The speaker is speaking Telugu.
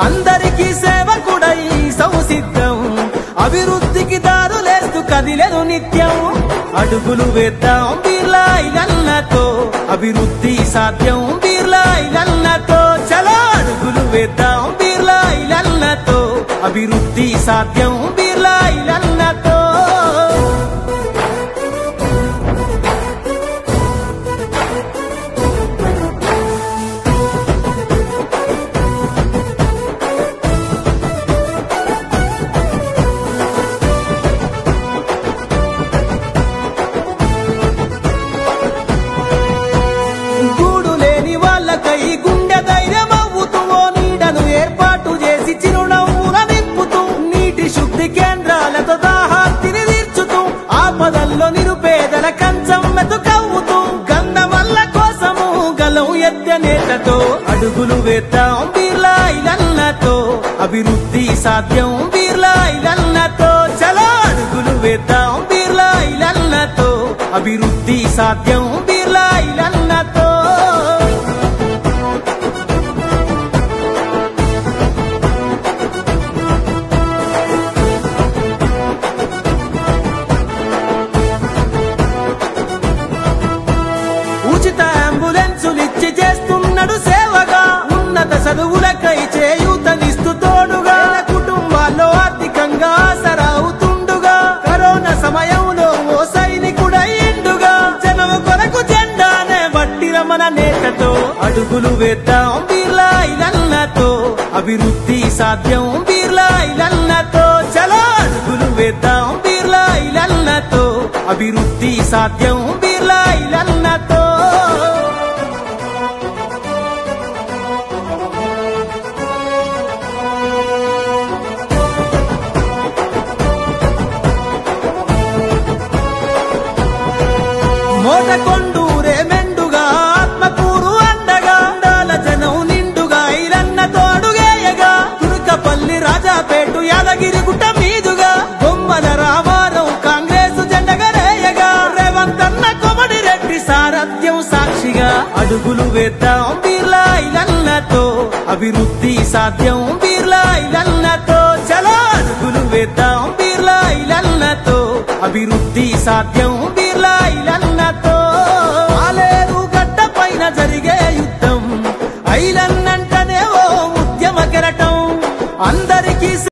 అందరికీ సేవకుడై సంసిద్ధం అభివృద్ధికి దారులేస్తూ కదిలెను నిత్యం అడుగులు వేద్దాం బిర్లా ఐలన్నతో అభివృద్ధి సాధ్యం బిర్లా ఐలన్నతో చలో అడుగులు వేద్దాం బిర్లా ఐలన్నతో అభివృద్ధి సాధ్యం బిర్లా ఐలన్నతో గుండె ధైర్యం అవ్వుతూ నీడను ఏర్పాటు చేసి చిరునవ్వున నింపుతూ నీటి శుద్ధి కేంద్రాలతో దాహార్తిని తీర్చుతూ ఆపదల్లో నిరుపేదల కంచం మెతుకవ్వుతూ గంధమల్ల కోసము గలం ఎత్తనేతతో అడుగులు వేద్దాం బిర్లా ఐలన్నతో అభివృద్ధి సాధ్యం బిర్లా ఐలన్నతో చలో అడుగులు వేద్దాం బిర్లా ఐలన్నతో అభివృద్ధి సాధ్యం బిర్లా ఐలన్నతో ఉచిత అంబులెన్సులిచ్చి చేస్తున్నాడు సేవగా ఉన్నత చదువులకై చేయూతనిస్తూ తోడుగా కుటుంబాల్లో ఆర్థికంగా ఆసరా అవుతుండుగా కరోనా సమయంలో ఓ సైనికుడయ్యిండుగా జనం కొరకు జెండానే పట్టిన మన నేతతో అడుగులు వేద్దాం బిర్లా ఐలన్నతో అభివృద్ధి సాధ్యం బిర్లా ఐలన్నతో చలో అడుగులు వేద్దాం బిర్లా ఐలన్నతో అభివృద్ధి సాధ్యం బిర్లా ఐలన్నతో మోటకొండూరే మెండుగా ఆత్మకూరు అండగా అండాల జనం నిండుగా ఐలన్నతో అడుగేయగా తుర్కపల్లి రాజాపేటు యాదగిరి గుట్ట మీదుగా బొమ్మల రామారం కాంగ్రెస్ జెండగరేయగా రేవంతన్న కోమటిరెడ్డి సారథ్యం సాక్షిగా అడుగులు వేద్దాం బిర్లా ఐలన్నతో అభివృద్ధి సాధ్యం బిర్లా ఐలన్నతో చలో అడుగులు వేద్దాం బిర్లా ఐలన్నతో అభివృద్ధి సాధ్యం